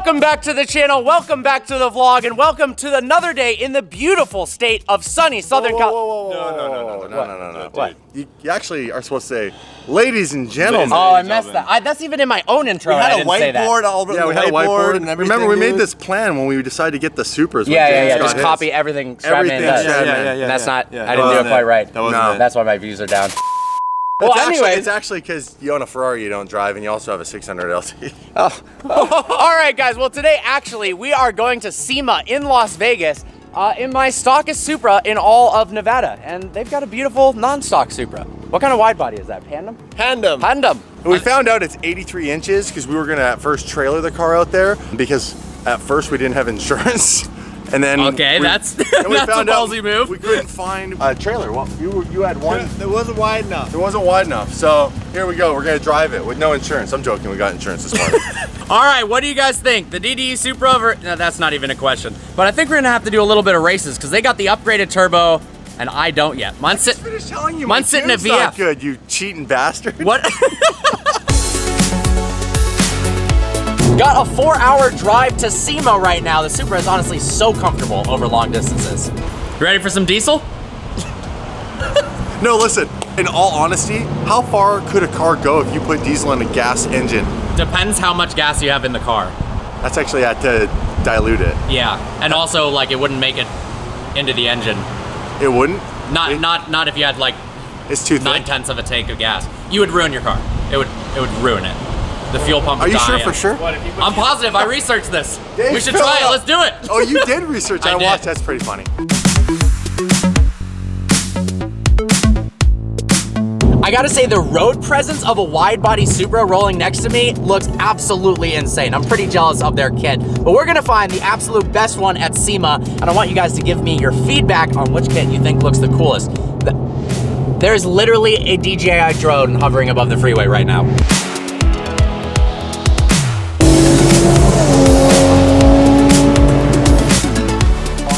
Welcome back to the channel, welcome back to the vlog, and welcome to another day in the beautiful state of sunny Southern California. No. What? You actually are supposed to say, ladies and gentlemen. Oh, I messed that. That's even in my own intro. We had a I didn't say that. whiteboard. Yeah, we had a whiteboard. And everything. Remember, we made this plan when we decided to get the Supras. Yeah. Just copy everything Stratman does. Yeah. And that's not, I didn't do it quite right. That wasn't it. That's why my views are down. Well, anyway, it's actually because you own a Ferrari you don't drive, and you also have a 600 LT. Oh. All right, guys. Well, today, actually, we are going to SEMA in Las Vegas in my stockest Supra in all of Nevada. And they've got a beautiful non-stock Supra. What kind of wide body is that? Tandem? Tandem. We found out it's 83 inches because we were going to at first trailer the car out there because at first we didn't have insurance. And then that's a ballsy move. We couldn't find a trailer. Well, you had one. It wasn't wide enough. It wasn't wide enough. So here we go. We're gonna drive it with no insurance. I'm joking. We got insurance this morning. All right. What do you guys think? The DDE Supra over? No, that's not even a question. But I think we're gonna have to do a little bit of races because they got the upgraded turbo, and I don't yet. Mine's sitting a VF. Not good, you cheating bastard. What? Got a 4-hour drive to SEMA right now. The Supra is honestly so comfortable over long distances. You ready for some diesel? No, listen, in all honesty, how far could a car go if you put diesel in a gas engine? Depends how much gas you have in the car. That's actually had to dilute it. Yeah, and also like it wouldn't make it into the engine. It wouldn't? Not if you had like It's too thick. 9/10 of a tank of gas. You would ruin your car. It would ruin it. The fuel pump would die. Are you sure for sure? I'm positive. I researched this. Dave, We should try it. Let's do it. Oh, you did research. I did. watched. That's pretty funny. I gotta say, the road presence of a wide body Supra rolling next to me looks absolutely insane. I'm pretty jealous of their kit, but we're gonna find the absolute best one at SEMA, and I want you guys to give me your feedback on which kit you think looks the coolest. There's literally a DJI drone hovering above the freeway right now.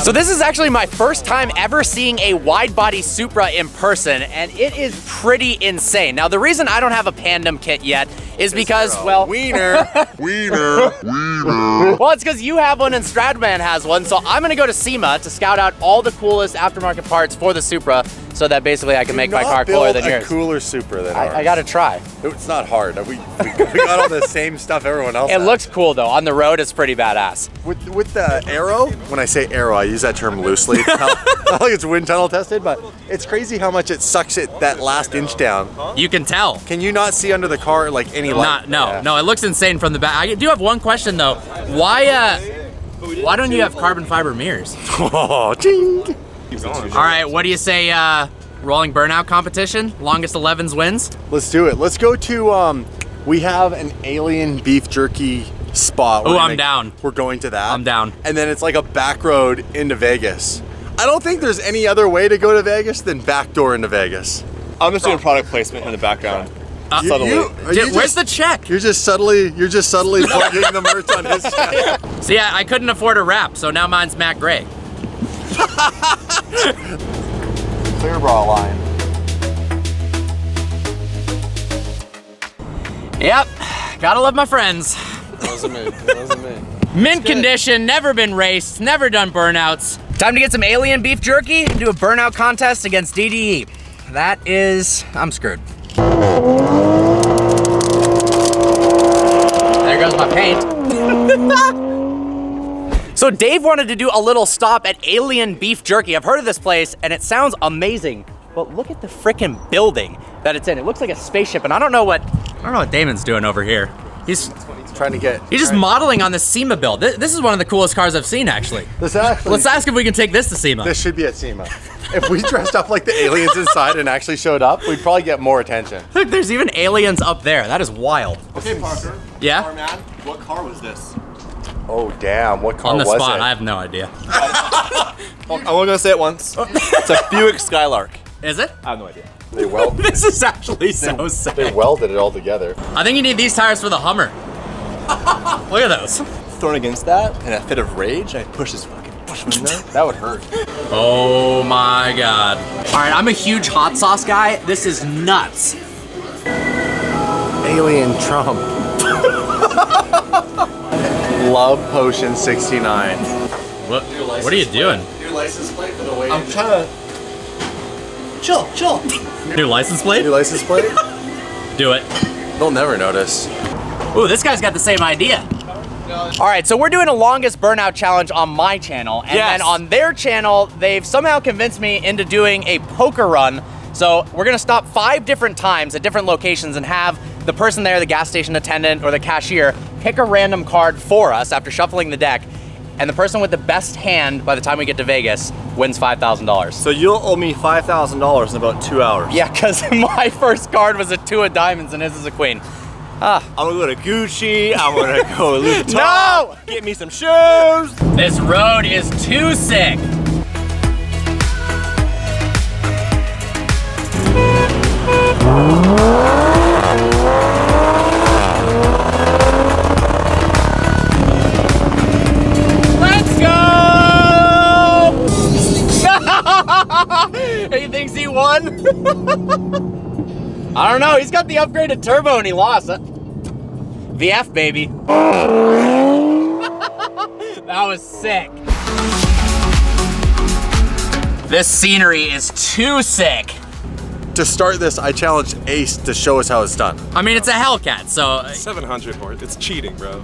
So this is actually my first time ever seeing a wide body Supra in person, and it is pretty insane. Now, the reason I don't have a Tandem kit yet is because, well, wiener. Well, it's because you have one and Stratman has one, so I'm gonna go to SEMA to scout out all the coolest aftermarket parts for the Supra so that basically I can make my car cooler than yours. A cooler Supra than ours. I gotta try. It's not hard. We got all the same stuff everyone else It has. looks cool though. On the road, it's pretty badass. With the aero, when I say aero, I use that term loosely. It's not like it's wind tunnel tested, but it's crazy how much it sucks it that last inch down. You can tell. Can you not see under the car like any light? No, it looks insane from the back. I do have one question though. Why don't you have carbon fiber mirrors? Oh, ching! All right, what do you say, rolling burnout competition? Longest 11s wins? Let's do it. Let's go to, we have an alien beef jerky spot. Oh, I'm down. We're going to that. I'm down. And then it's like a back road into Vegas. I don't think there's any other way to go to Vegas than backdoor into Vegas. I'm just doing product placement in the background. Where's the check? You're just subtly plugging the merch on his check. See, I couldn't afford a wrap, so now mine's Matt Gray. Clear bra line. Yep, gotta love my friends. That wasn't me. That wasn't me. Mint condition, never been raced, never done burnouts. Time to get some alien beef jerky and do a burnout contest against DDE. I'm screwed. There goes my paint. So Dave wanted to do a little stop at Alien Beef Jerky. I've heard of this place and it sounds amazing, but look at the frickin' building that it's in. It looks like a spaceship, and I don't know what Damon's doing over here. He's just modeling on the SEMA build. This is one of the coolest cars I've seen, actually. Let's ask if we can take this to SEMA. This should be at SEMA. If we dressed up like the aliens inside and actually showed up, we'd probably get more attention. Look, there's even aliens up there. That is wild. Okay, Parker. Yeah? Car man, what car was this? Oh, damn. What car was it? On the spot, I have no idea. I'm only gonna say it once. It's a Buick Skylark. Is it? I have no idea. They welded. This is actually so sick. They welded it all together. I think you need these tires for the Hummer. Look at those. Thrown against that, in a fit of rage, I push him in there. That would hurt. Oh my God. All right, I'm a huge hot sauce guy. This is nuts. Alien Trump. Love Potion 69. What are you doing? New license plate for the way. I'm trying to... Chill. New license plate? New license plate? Do it. They'll never notice. Ooh, this guy's got the same idea. All right, so we're doing a longest burnout challenge on my channel, and then on their channel, they've somehow convinced me into doing a poker run. So we're gonna stop 5 different times at different locations and have the person there, the gas station attendant or the cashier, pick a random card for us after shuffling the deck, and the person with the best hand by the time we get to Vegas wins $5,000. So you'll owe me $5,000 in about 2 hours. Yeah, because my first card was a 2 of diamonds and his is a queen. I'm gonna go to Gucci, I'm gonna go to Louis Vuitton. No! Get me some shoes. This road is too sick. Let's go! He thinks he won? I don't know, he's got the upgraded turbo and he lost. VF, baby. That was sick. This scenery is too sick. To start this, I challenged Ace to show us how it's done. I mean, it's a Hellcat, so... 700 horse. It's cheating, bro.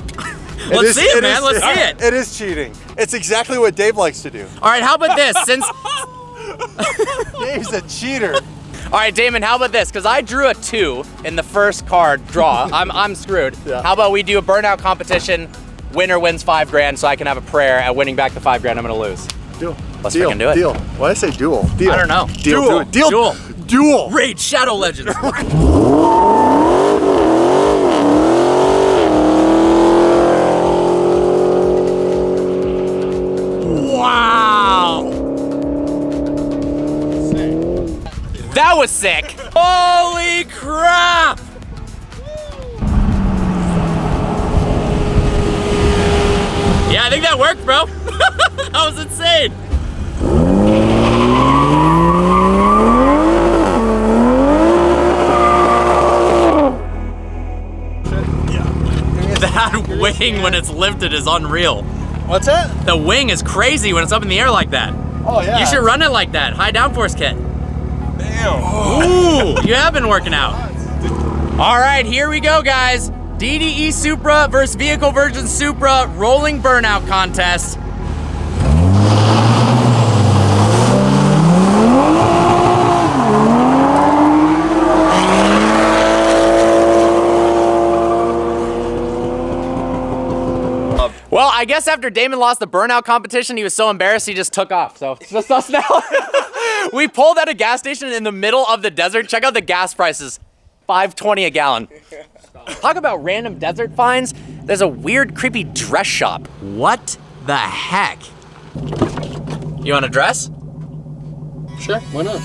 Let's see it, man. Let's see it. It is cheating. It's exactly what Dave likes to do. All right, how about this? Since... Dave's a cheater. All right, Damon, how about this? Because I drew a 2 in the first card draw. I'm screwed. Yeah. How about we do a burnout competition? Winner wins $5,000, so I can have a prayer at winning back the $5,000 I'm gonna lose. Deal. Let's freaking do it. Deal. Why did I say duel? Deal. I don't know. Deal. Duel. Do it. Deal. Duel. Duel. Raid Shadow Legends. Wow. Sick. That was sick. Holy crap. Yeah, I think that worked, bro. That was insane. That wing when it's lifted is unreal. What's that? The wing is crazy when it's up in the air like that. Oh yeah. You should run it like that. High downforce kit. Damn. Ooh, you have been working out. All right, here we go, guys. DDE Supra versus Vehicle Version Supra rolling burnout contest. Well, I guess after Damon lost the burnout competition, he was so embarrassed he just took off. So it's just us now. We pulled at a gas station in the middle of the desert. Check out the gas prices, $5.20 a gallon. Talk about random desert finds. There's a weird, creepy dress shop. What the heck? You want a dress? Sure, why not?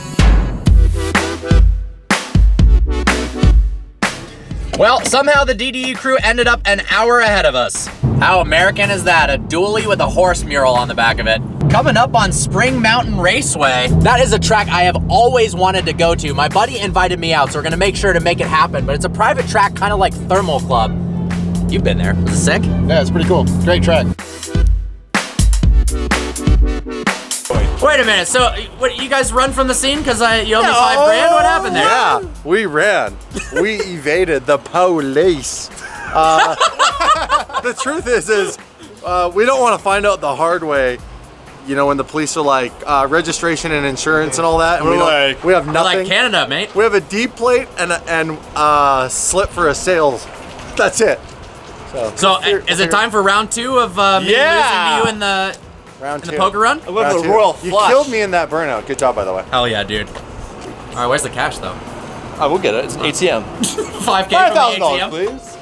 Well, somehow the DDE crew ended up an hour ahead of us. How American is that? A dually with a horse mural on the back of it. Coming up on Spring Mountain Raceway. That is a track I have always wanted to go to. My buddy invited me out, so we're gonna make sure to make it happen, but it's a private track, kind of like Thermal Club. You've been there. Was it sick? Yeah, it's pretty cool. Great track. Wait a minute, so what, you guys run from the scene because you owe me $5,000? What happened there? Yeah, we ran. We evaded the police. The truth is we don't want to find out the hard way. You know, when the police are like registration and insurance and all that, and we have nothing. We're like Canada, mate. We have a D plate and a slip for a sales. That's it. So is it time for round 2 of me losing to you in the poker run? I love the royal You flush. killed me in that burnout. Good job, by the way. Hell yeah, dude. All right, where's the cash though? I will get it. It's ATM. 5K from the $5,000, ATM. please.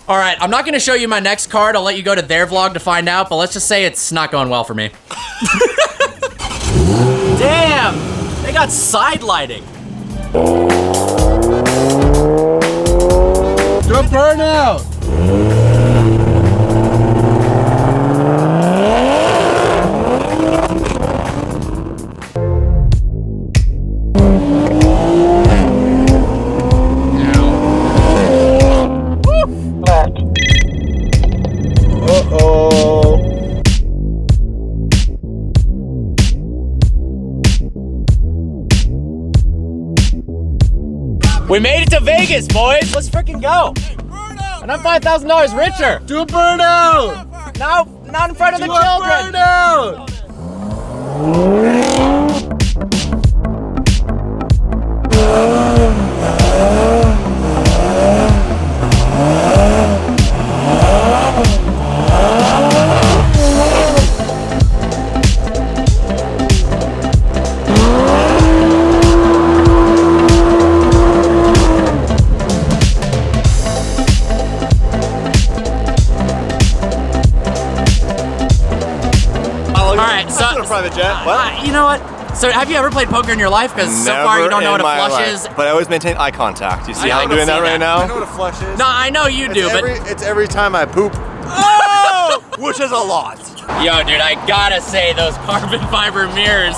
All right, I'm not gonna show you my next card. I'll let you go to their vlog to find out, but let's just say it's not going well for me. Damn, they got side lighting. The burnout! Vegas, boys. Let's freaking go. And I'm $5,000 richer. Do a burnout! No, not in front of the children. Burnout! Private jet. What? You know what? So have you ever played poker in your life? Because so far you don't know what a flush is. But I always maintain eye contact. You see how I'm doing that right now? I know what a flush is. No, I know you do, but it's every time I poop. Oh! Which is a lot. yo, dude, I gotta say those carbon fiber mirrors.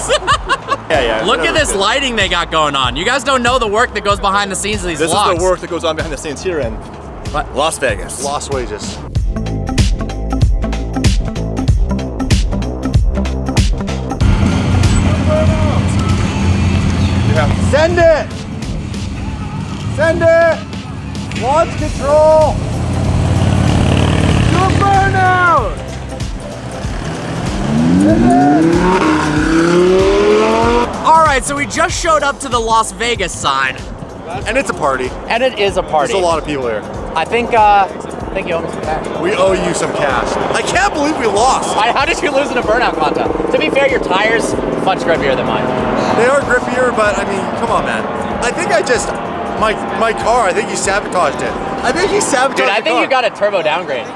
Yeah. Look at this lighting they got going on. You guys don't know the work that goes behind the scenes of these vlogs. This is the work that goes on behind the scenes here in Las Vegas. Lost wages. Send it! Send it! Launch control! Do a burnout! Alright, so we just showed up to the Las Vegas sign. And it's a party. And it is a party. There's a lot of people here. I think you owe me some cash. We owe you some cash. I can't believe we lost. How did you lose in a burnout contest? To be fair, your tires much grippier than mine. They are grippier, but I mean, come on, man. I think my car, I think you sabotaged it. I think you sabotaged Dude, I think you got a turbo downgrade.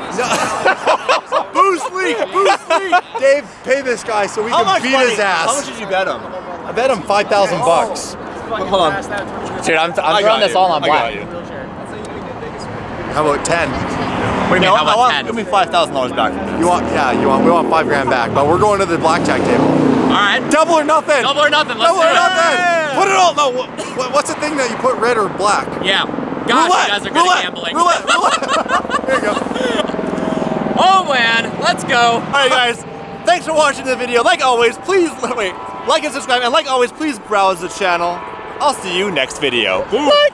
Boost leak, boost leak. Dave, pay this guy so we can beat his ass. How much did you bet him? I bet him $5,000 bucks. Hold on. Dude, I'm throwing this all on black. How about 10? What do you mean, how about 10? Give me $5,000 back from this. We want $5 grand back, but we're going to the blackjack table. All right. Double or nothing. Double or nothing. Let's Double do or it. nothing. Put it all. No. What's the thing that you put red or black? Yeah. Gosh, roulette, you guys are good at gambling. Roulette. There you go. Oh man, let's go. All right, guys. Thanks for watching the video. Like always, please like and subscribe, and like always, please browse the channel. I'll see you next video. Bye.